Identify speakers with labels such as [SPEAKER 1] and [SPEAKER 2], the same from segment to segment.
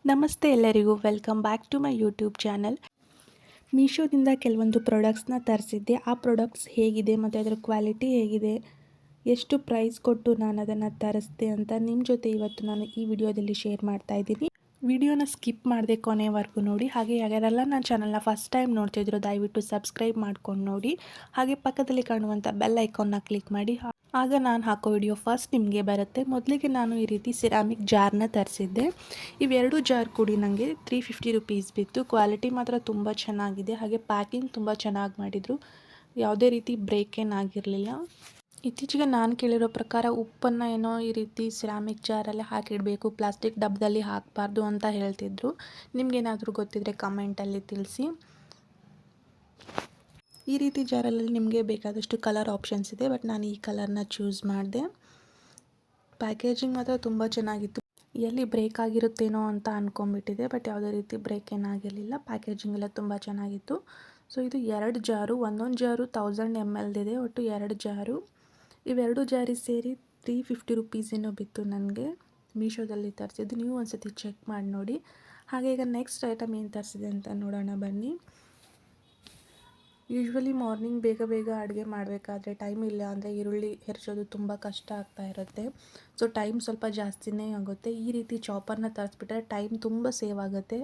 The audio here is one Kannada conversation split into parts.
[SPEAKER 1] ನಮಸ್ತೆ ಎಲ್ಲರಿಗೂ welcome back to my YouTube channel. ಮೀಶೋದಿಂದ ಕೆಲವೊಂದು ಪ್ರಾಡಕ್ಟ್ಸ್ನ ತರಿಸಿದ್ದೆ. ಆ ಪ್ರಾಡಕ್ಟ್ಸ್ ಹೇಗಿದೆ ಮತ್ತು ಅದರ ಕ್ವಾಲಿಟಿ ಹೇಗಿದೆ, ಎಷ್ಟು ಪ್ರೈಸ್ ಕೊಟ್ಟು ನಾನು ಅದನ್ನು ತರಿಸಿದೆ ಅಂತ ನಿಮ್ಮ ಜೊತೆ ಇವತ್ತು ನಾನು ಈ ವಿಡಿಯೋದಲ್ಲಿ ಶೇರ್ ಮಾಡ್ತಾ ಇದ್ದೀನಿ. ವಿಡಿಯೋನ ಸ್ಕಿಪ್ ಮಾಡದೆ ಕೊನೆವರೆಗೂ ನೋಡಿ. ಹಾಗೆ ಯಾರ್ಯಾರೆಲ್ಲ ನನ್ನ ಚಾನಲ್ನ ಫಸ್ಟ್ ಟೈಮ್ ನೋಡ್ತಿದ್ರು ದಯವಿಟ್ಟು ಸಬ್ಸ್ಕ್ರೈಬ್ ಮಾಡ್ಕೊಂಡು ನೋಡಿ. ಹಾಗೆ ಪಕ್ಕದಲ್ಲಿ ಕಾಣುವಂಥ ಬೆಲ್ ಐಕಾನ್ನ ಕ್ಲಿಕ್ ಮಾಡಿ, ಆಗ ನಾನು ಹಾಕೋ ವಿಡಿಯೋ ಫಸ್ಟ್ ನಿಮಗೆ ಬರುತ್ತೆ. ಮೊದಲಿಗೆ ನಾನು ಈ ರೀತಿ ಸಿರಾಮಿಕ್ ಜಾರ್ನ ತರಿಸಿದ್ದೆ. ಇವೆರಡು ಜಾರ್ ಕೂಡಿ ನನಗೆ 350 ರುಪೀಸ್ ಬಿತ್ತು. ಕ್ವಾಲಿಟಿ ಮಾತ್ರ ತುಂಬ ಚೆನ್ನಾಗಿದೆ. ಹಾಗೆ ಪ್ಯಾಕಿಂಗ್ ತುಂಬ ಚೆನ್ನಾಗಿ ಮಾಡಿದರು. ಯಾವುದೇ ರೀತಿ ಬ್ರೇಕ್ ಏನಾಗಿರಲಿಲ್ಲ. ಇತ್ತೀಚೆಗೆ ನಾನು ಕೇಳಿರೋ ಪ್ರಕಾರ ಉಪ್ಪನ್ನು ಏನೋ ಈ ರೀತಿ ಸಿರಾಮಿಕ್ ಜಾರಲ್ಲಿ ಹಾಕಿಡಬೇಕು, ಪ್ಲಾಸ್ಟಿಕ್ ಡಬ್ಬದಲ್ಲಿ ಹಾಕಬಾರ್ದು ಅಂತ ಹೇಳ್ತಿದ್ರು. ನಿಮಗೇನಾದರೂ ಗೊತ್ತಿದ್ದರೆ ಕಮೆಂಟಲ್ಲಿ ತಿಳಿಸಿ. ಈ ರೀತಿ ಜಾರಲ್ಲಿ ನಿಮಗೆ ಬೇಕಾದಷ್ಟು ಕಲರ್ ಆಪ್ಷನ್ಸ್ ಇದೆ, ಬಟ್ ನಾನು ಈ ಕಲರ್ನ ಚೂಸ್ ಮಾಡಿದೆ. ಪ್ಯಾಕೇಜಿಂಗ್ ಮಾತ್ರ ತುಂಬ ಚೆನ್ನಾಗಿತ್ತು. ಎಲ್ಲಿ ಬ್ರೇಕ್ ಆಗಿರುತ್ತೇನೋ ಅಂತ ಅಂದ್ಕೊಂಡ್ಬಿಟ್ಟಿದೆ, ಬಟ್ ಯಾವುದೇ ರೀತಿ ಬ್ರೇಕ್ ಏನಾಗಿರಲಿಲ್ಲ. ಪ್ಯಾಕೇಜಿಂಗ್ ಎಲ್ಲ ತುಂಬ ಚೆನ್ನಾಗಿತ್ತು. ಸೊ ಇದು 2 ಜಾರು, ಒಂದೊಂದು ಜಾರು 1000 ml ಇದೆ. ಒಟ್ಟು 2 ಜಾರು. ಇವೆರಡು ಜಾರಿಗೆ ಸೇರಿ 350 ರುಪೀಸ್ ಏನೋ ಬಿತ್ತು ನನಗೆ. ಮೀಶೋದಲ್ಲಿ ತರಿಸಿದ್ದು. ನೀವು ಒಂದ್ಸತಿ ಚೆಕ್ ಮಾಡಿ ನೋಡಿ. ಹಾಗೆ ಈಗ ನೆಕ್ಸ್ಟ್ ಐಟಮ್ ಏನು ತರಿಸಿದೆ ಅಂತ ನೋಡೋಣ ಬನ್ನಿ. ಯೂಶ್ವಲಿ ಮಾರ್ನಿಂಗ್ ಬೇಗ ಬೇಗ ಅಡುಗೆ ಮಾಡಬೇಕಾದ್ರೆ ಟೈಮ್ ಇಲ್ಲ ಅಂದರೆ ಈರುಳ್ಳಿ ಹೆಚ್ಚೋದು ತುಂಬ ಕಷ್ಟ ಆಗ್ತಾ ಇರುತ್ತೆ. ಸೊ ಟೈಮ್ ಸ್ವಲ್ಪ ಜಾಸ್ತಿನೇ ಆಗುತ್ತೆ. ಈ ರೀತಿ ಚಾಪರ್ನ ತರಿಸ್ಬಿಟ್ರೆ ಟೈಮ್ ತುಂಬ ಸೇವ್ ಆಗುತ್ತೆ.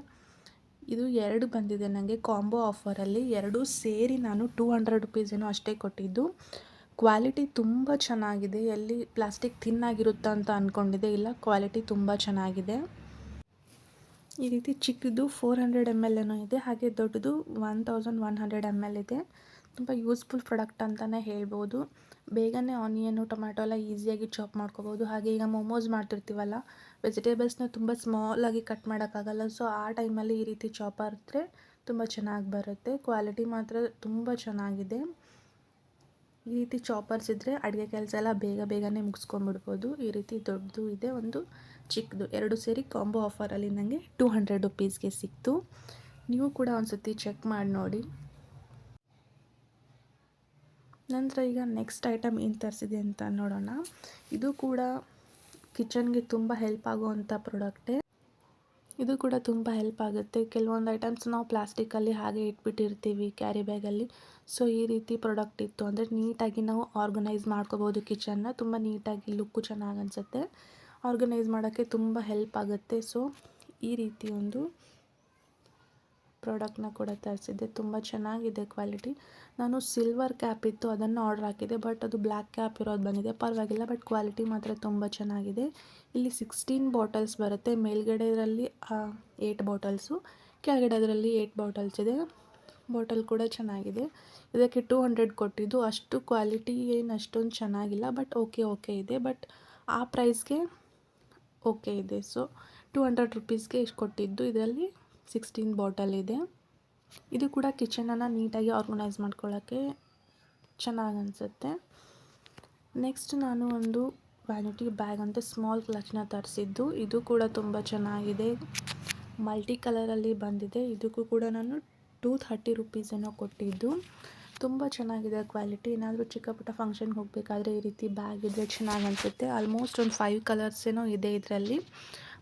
[SPEAKER 1] ಇದು 2 ಬಂದಿದೆ ನನಗೆ ಕಾಂಬೋ ಆಫರಲ್ಲಿ. 2 ಸೇರಿ ನಾನು 200 ರುಪೀಸ್ ಏನೋ ಅಷ್ಟೇ ಕೊಟ್ಟಿದ್ದು. ಕ್ವಾಲಿಟಿ ತುಂಬ ಚೆನ್ನಾಗಿದೆ. ಎಲ್ಲಿ ಪ್ಲಾಸ್ಟಿಕ್ ಥಿನ್ನಾಗಿರುತ್ತಾ ಅಂತ ಅಂದ್ಕೊಂಡಿದ್ದೆ, ಇಲ್ಲ, ಕ್ವಾಲಿಟಿ ತುಂಬ ಚೆನ್ನಾಗಿದೆ. ಈ ರೀತಿ ಚಿಕ್ಕದು 400 ml ಏನೋ ಇದೆ, ಹಾಗೆ ದೊಡ್ಡದು 1100 ml ಇದೆ. ತುಂಬ ಯೂಸ್ಫುಲ್ ಪ್ರಾಡಕ್ಟ್ ಅಂತಲೇ ಹೇಳ್ಬೋದು. ಬೇಗನೆ ಆನಿಯನ್ನು ಟೊಮ್ಯಾಟೊ ಎಲ್ಲ ಈಸಿಯಾಗಿ ಚಾಪ್ ಮಾಡ್ಕೋಬೋದು. ಹಾಗೆ ಈಗ ಮೊಮೋಸ್ ಮಾಡ್ತಿರ್ತೀವಲ್ಲ, ವೆಜಿಟೇಬಲ್ಸ್ನ ತುಂಬ ಸ್ಮಾಲಾಗಿ ಕಟ್ ಮಾಡೋಕ್ಕಾಗಲ್ಲ. ಸೊ ಆ ಟೈಮಲ್ಲಿ ಈ ರೀತಿ ಚಾಪರ್ ಇದ್ದರೆ ತುಂಬ ಚೆನ್ನಾಗಿ ಬರುತ್ತೆ. ಕ್ವಾಲಿಟಿ ಮಾತ್ರ ತುಂಬ ಚೆನ್ನಾಗಿದೆ. ಈ ರೀತಿ ಚಾಪರ್ಸ್ ಇದ್ದರೆ ಅಡುಗೆ ಕೆಲಸ ಎಲ್ಲ ಬೇಗನೆ ಮುಗಿಸ್ಕೊಂಡ್ಬಿಡ್ಬೋದು. ಈ ರೀತಿ ದೊಡ್ಡದು ಇದೆ, ಒಂದು ಚಿಕ್ಕದು, 2 ಸೇರಿ ಕಾಂಬೋ ಆಫರಲ್ಲಿ ನನಗೆ 200 ರುಪೀಸ್ಗೆ ಸಿಕ್ತು. ನೀವು ಕೂಡ ಒಂದು ಸತಿ ಚೆಕ್ ಮಾಡಿ ನೋಡಿ. ನಂತರ ಈಗ ನೆಕ್ಸ್ಟ್ ಐಟಮ್ ಏನು ತರಿಸಿದೆ ಅಂತ ನೋಡೋಣ. ಇದು ಕೂಡ ಕಿಚನ್ಗೆ ತುಂಬ ಹೆಲ್ಪ್ ಆಗುವಂಥ ಪ್ರಾಡಕ್ಟೇ. ಇದು ಕೂಡ ತುಂಬ ಹೆಲ್ಪ್ ಆಗುತ್ತೆ. ಕೆಲವೊಂದು ಐಟಮ್ಸ್ ನಾವು ಪ್ಲಾಸ್ಟಿಕಲ್ಲಿ ಹಾಗೆ ಇಟ್ಬಿಟ್ಟಿರ್ತೀವಿ ಕ್ಯಾರಿ ಬ್ಯಾಗಲ್ಲಿ. ಸೊ ಈ ರೀತಿ ಪ್ರಾಡಕ್ಟ್ ಇತ್ತು ಅಂದರೆ ನೀಟಾಗಿ ನಾವು ಆರ್ಗನೈಸ್ ಮಾಡ್ಕೋಬೋದು ಕಿಚನ್ನ. ತುಂಬ ನೀಟಾಗಿ ಲುಕ್ಕು ಚೆನ್ನಾಗಿ ಅನಿಸುತ್ತೆ. ಆರ್ಗನೈಸ್ ಮಾಡೋಕ್ಕೆ ತುಂಬ ಹೆಲ್ಪ್ ಆಗುತ್ತೆ. ಸೊ ಈ ರೀತಿ ಒಂದು ಪ್ರಾಡಕ್ಟ್ನ ಕೂಡ ತರಿಸಿದ್ದೆ. ತುಂಬ ಚೆನ್ನಾಗಿದೆ ಕ್ವಾಲಿಟಿ. ನಾನು ಸಿಲ್ವರ್ ಕ್ಯಾಪ್ ಇತ್ತು ಅದನ್ನು ಆರ್ಡರ್ ಹಾಕಿದೆ, ಬಟ್ ಅದು ಬ್ಲ್ಯಾಕ್ ಕ್ಯಾಪ್ ಇರೋದು ಬಂದಿದೆ. ಪರವಾಗಿಲ್ಲ, ಬಟ್ ಕ್ವಾಲಿಟಿ ಮಾತ್ರ ತುಂಬ ಚೆನ್ನಾಗಿದೆ. ಇಲ್ಲಿ 16 ಬಾಟಲ್ಸ್ ಬರುತ್ತೆ. ಮೇಲ್ಗಡೆಯಲ್ಲಿ 8 ಬಾಟಲ್ಸು, ಕೆಳಗಡೆ ಅದರಲ್ಲಿ 8 ಬಾಟಲ್ಸ್ ಇದೆ. ಬಾಟಲ್ ಕೂಡ ಚೆನ್ನಾಗಿದೆ. ಇದಕ್ಕೆ 200 ಕೊಟ್ಟಿದ್ದು. ಅಷ್ಟು ಕ್ವಾಲಿಟಿ ಏನು ಅಷ್ಟೊಂದು ಚೆನ್ನಾಗಿಲ್ಲ, ಬಟ್ ಓಕೆ ಇದೆ. ಬಟ್ ಆ ಪ್ರೈಸ್ಗೆ ಓಕೆ ಇದೆ. ಸೊ 200 ರುಪೀಸ್ಗೆ ಇಷ್ಟು ಕೊಟ್ಟಿದ್ದು. ಇದರಲ್ಲಿ 16 ಬಾಟಲ್ ಇದೆ. ಇದು ಕೂಡ ಕಿಚನನ್ನು ನೀಟಾಗಿ ಆರ್ಗನೈಸ್ ಮಾಡ್ಕೊಳ್ಳೋಕ್ಕೆ ಚೆನ್ನಾಗಿ ಅನಿಸುತ್ತೆ. ನೆಕ್ಸ್ಟ್ ನಾನು ಒಂದು ವ್ಯಾನಿಟಿ ಬ್ಯಾಗ್ ಅಂತ ಸ್ಮಾಲ್ ಕ್ಲಚ್ನ ತರಿಸಿದ್ದು. ಇದು ಕೂಡ ತುಂಬ ಚೆನ್ನಾಗಿದೆ. ಮಲ್ಟಿ ಕಲರಲ್ಲಿ ಬಂದಿದೆ. ಇದಕ್ಕೂ ಕೂಡ ನಾನು 230 ರುಪೀಸ್ ಏನೋ ಕೊಟ್ಟಿದ್ದು. ತುಂಬ ಚೆನ್ನಾಗಿದೆ ಕ್ವಾಲಿಟಿ. ಏನಾದರೂ ಚಿಕ್ಕ ಪುಟ್ಟ ಫಂಕ್ಷನ್ಗೆ ಹೋಗಬೇಕಾದ್ರೆ ಈ ರೀತಿ ಬ್ಯಾಗ್ ಇದ್ದರೆ ಚೆನ್ನಾಗಿ ಅನಿಸುತ್ತೆ. ಆಲ್ಮೋಸ್ಟ್ ಒಂದು 5 ಕಲರ್ಸ್ ಏನೋ ಇದೆ ಇದರಲ್ಲಿ.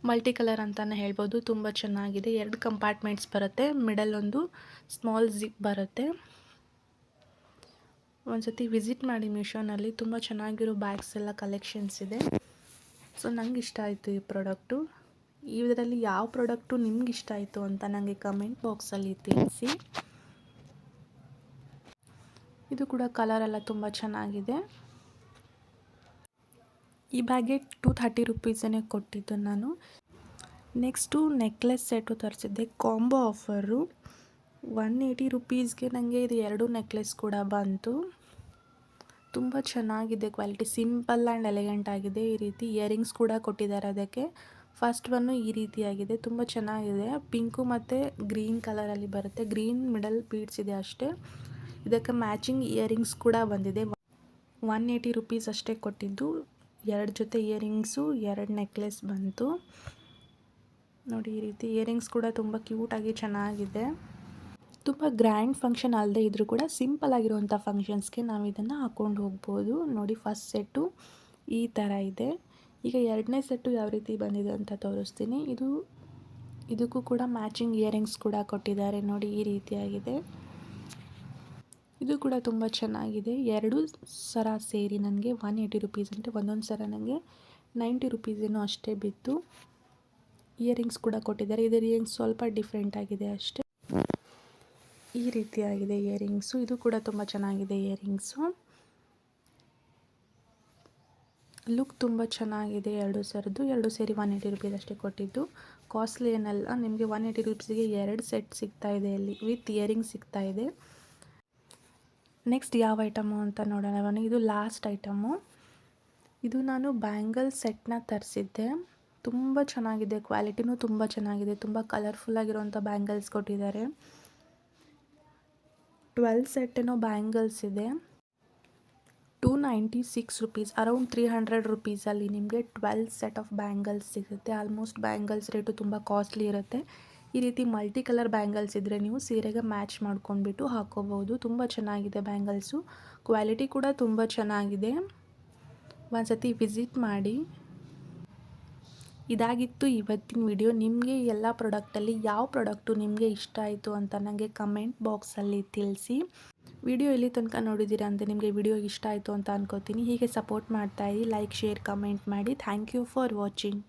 [SPEAKER 1] ಮಲ್ಟಿ ಕಲರ್ ಅಂತಲೇ ಹೇಳ್ಬೋದು. ತುಂಬ ಚೆನ್ನಾಗಿದೆ. 2 ಕಂಪಾರ್ಟ್ಮೆಂಟ್ಸ್ ಬರುತ್ತೆ. ಮಿಡಲ್ ಒಂದು ಸ್ಮಾಲ್ ಜಿಪ್ ಬರುತ್ತೆ. ಒಂದು ಸತಿ ವಿಸಿಟ್ ಮಾಡಿ ಮೀಶೋನಲ್ಲಿ. ತುಂಬ ಚೆನ್ನಾಗಿರೋ ಬ್ಯಾಗ್ಸ್ ಎಲ್ಲ ಕಲೆಕ್ಷನ್ಸ್ ಇದೆ. ಸೊ ನಂಗೆ ಇಷ್ಟ ಆಯಿತು ಈ ಪ್ರಾಡಕ್ಟು. ಇದರಲ್ಲಿ ಯಾವ ಪ್ರಾಡಕ್ಟು ನಿಮ್ಗೆ ಇಷ್ಟ ಆಯಿತು ಅಂತ ನನಗೆ ಕಮೆಂಟ್ ಬಾಕ್ಸಲ್ಲಿ ತಿಳಿಸಿ. ಇದು ಕೂಡ ಕಲರ್ ಎಲ್ಲ ತುಂಬ ಚೆನ್ನಾಗಿದೆ. ಈ ಬ್ಯಾಗ್ಗೆ 230 ರುಪೀಸೇ ಕೊಟ್ಟಿದ್ದು ನಾನು. ನೆಕ್ಸ್ಟು ನೆಕ್ಲೆಸ್ ಸೆಟ್ಟು ತರಿಸಿದ್ದೆ. ಕಾಂಬೋ ಆಫರು 180 ರುಪೀಸ್ಗೆ ನನಗೆ ಇದು 2 ನೆಕ್ಲೆಸ್ ಕೂಡ ಬಂತು. ತುಂಬ ಚೆನ್ನಾಗಿದೆ ಕ್ವಾಲಿಟಿ. ಸಿಂಪಲ್ ಆ್ಯಂಡ್ ಎಲಿಗೆಂಟ್ ಆಗಿದೆ. ಈ ರೀತಿ ಇಯರಿಂಗ್ಸ್ ಕೂಡ ಕೊಟ್ಟಿದ್ದಾರೆ ಅದಕ್ಕೆ. ಫಸ್ಟ್ ಒನ್ನು ಈ ರೀತಿಯಾಗಿದೆ. ತುಂಬ ಚೆನ್ನಾಗಿದೆ. ಪಿಂಕು ಮತ್ತು ಗ್ರೀನ್ ಕಲರಲ್ಲಿ ಬರುತ್ತೆ. ಗ್ರೀನ್ ಮಿಡಲ್ ಬೀಡ್ಸ್ ಇದೆ ಅಷ್ಟೇ. ಇದಕ್ಕೆ ಮ್ಯಾಚಿಂಗ್ ಇಯರಿಂಗ್ಸ್ ಕೂಡ ಬಂದಿದೆ. 180 ರುಪೀಸ್ ಅಷ್ಟೇ ಕೊಟ್ಟಿದ್ದು. 2 ಜೊತೆ ಇಯರಿಂಗ್ಸು, 2 ನೆಕ್ಲೆಸ್ ಬಂತು. ನೋಡಿ, ಈ ರೀತಿ ಇಯರಿಂಗ್ಸ್ ಕೂಡ ತುಂಬ ಕ್ಯೂಟಾಗಿ ಚೆನ್ನಾಗಿದೆ. ತುಂಬ ಗ್ರ್ಯಾಂಡ್ ಫಂಕ್ಷನ್ ಅಲ್ಲದೆ ಇದ್ದರೂ ಕೂಡ ಸಿಂಪಲ್ ಆಗಿರುವಂಥ ಫಂಕ್ಷನ್ಸ್ಗೆ ನಾವು ಇದನ್ನು ಹಾಕ್ಕೊಂಡು ಹೋಗ್ಬೋದು. ನೋಡಿ, ಫಸ್ಟ್ ಸೆಟ್ಟು ಈ ಥರ ಇದೆ. ಈಗ 2ನೇ ಸೆಟ್ಟು ಯಾವ ರೀತಿ ಬಂದಿದೆ ಅಂತ ತೋರಿಸ್ತೀನಿ. ಇದು ಇದಕ್ಕೂ ಕೂಡ ಮ್ಯಾಚಿಂಗ್ ಇಯರಿಂಗ್ಸ್ ಕೂಡ ಕೊಟ್ಟಿದ್ದಾರೆ ನೋಡಿ, ಈ ರೀತಿಯಾಗಿದೆ. ಇದು ಕೂಡ ತುಂಬ ಚೆನ್ನಾಗಿದೆ. 2 ಸರ ಸೇರಿ ನನಗೆ 180 ರುಪೀಸ್, ಅಂದರೆ ಒಂದೊಂದು ಸರ ನನಗೆ 90 ರುಪೀಸ್ ಏನೋ ಅಷ್ಟೇ ಬಿತ್ತು. ಇಯರಿಂಗ್ಸ್ ಕೂಡ ಕೊಟ್ಟಿದ್ದಾರೆ. ಇದರ ಇಯರಿಂಗ್ಸ್ ಸ್ವಲ್ಪ ಡಿಫ್ರೆಂಟ್ ಆಗಿದೆ ಅಷ್ಟೇ. ಈ ರೀತಿಯಾಗಿದೆ ಇಯರಿಂಗ್ಸು. ಇದು ಕೂಡ ತುಂಬ ಚೆನ್ನಾಗಿದೆ ಇಯರಿಂಗ್ಸು. ಲುಕ್ ತುಂಬ ಚೆನ್ನಾಗಿದೆ. 2 ಸರದ್ದು 2 ಸೇರಿ 180 ರುಪೀಸ್ ಅಷ್ಟೇ ಕೊಟ್ಟಿದ್ದು. ಕಾಸ್ಟ್ಲಿ ಏನಲ್ಲ, ನಿಮಗೆ 180 ರುಪೀಸಿಗೆ 2 ಸೆಟ್ ಸಿಗ್ತಾ ಇದೆ ಇಲ್ಲಿ, ವಿತ್ ಇಯರಿಂಗ್ ಸಿಗ್ತಾ ಇದೆ. ನೆಕ್ಸ್ಟ್ ಯಾವ ಐಟಮು ಅಂತ ನೋಡೋಣ ಬನ್ನಿ. ಇದು ಲಾಸ್ಟ್ ಐಟಮು. ಇದು ನಾನು ಬ್ಯಾಂಗಲ್ ಸೆಟ್ನ ತರಿಸಿದ್ದೆ. ತುಂಬ ಚೆನ್ನಾಗಿದೆ, ಕ್ವಾಲಿಟಿನೂ ತುಂಬ ಚೆನ್ನಾಗಿದೆ. ತುಂಬ ಕಲರ್ಫುಲ್ಲಾಗಿರುವಂಥ ಬ್ಯಾಂಗಲ್ಸ್ ಕೊಟ್ಟಿದ್ದಾರೆ. 12 ಸೆಟ್ ಏನೋ ಬ್ಯಾಂಗಲ್ಸ್ ಇದೆ. 296 ರುಪೀಸ್, ಅರೌಂಡ್ 300 ರುಪೀಸಲ್ಲಿ ನಿಮಗೆ 12 ಸೆಟ್ ಆಫ್ ಬ್ಯಾಂಗಲ್ಸ್ ಸಿಗುತ್ತೆ. ಆಲ್ಮೋಸ್ಟ್ ಬ್ಯಾಂಗಲ್ಸ್ ರೇಟು ತುಂಬ ಕಾಸ್ಟ್ಲಿ ಇರುತ್ತೆ. ಈ ರೀತಿ ಮಲ್ಟಿ ಕಲರ್ ಬ್ಯಾಂಗಲ್ಸ್ ಇದ್ದರೆ ನೀವು ಸೀರೆಗೆ ಮ್ಯಾಚ್ ಮಾಡ್ಕೊಂಡ್ಬಿಟ್ಟು ಹಾಕೋಬೋದು. ತುಂಬ ಚೆನ್ನಾಗಿದೆ ಬ್ಯಾಂಗಲ್ಸು. ಕ್ವಾಲಿಟಿ ಕೂಡ ತುಂಬ ಚೆನ್ನಾಗಿದೆ. ಒಂದ್ಸತಿ ವಿಸಿಟ್ ಮಾಡಿ. ಇದಾಗಿತ್ತು ಇವತ್ತಿನ ವಿಡಿಯೋ. ನಿಮಗೆ ಎಲ್ಲ ಪ್ರಾಡಕ್ಟಲ್ಲಿ ಯಾವ ಪ್ರಾಡಕ್ಟು ನಿಮಗೆ ಇಷ್ಟ ಆಯಿತು ಅಂತ ನನಗೆ ಕಮೆಂಟ್ ಬಾಕ್ಸಲ್ಲಿ ತಿಳಿಸಿ. ವಿಡಿಯೋ ಇಲ್ಲಿ ತನಕ ನೋಡಿದ್ದೀರಾ ಅಂತ ನಿಮಗೆ ವಿಡಿಯೋ ಇಷ್ಟ ಆಯಿತು ಅಂತ ಅನ್ಕೋತೀನಿ. ಹೀಗೆ ಸಪೋರ್ಟ್ ಮಾಡ್ತಾಯಿರಿ. ಲೈಕ್, ಶೇರ್, ಕಮೆಂಟ್ ಮಾಡಿ. Thank you for watching.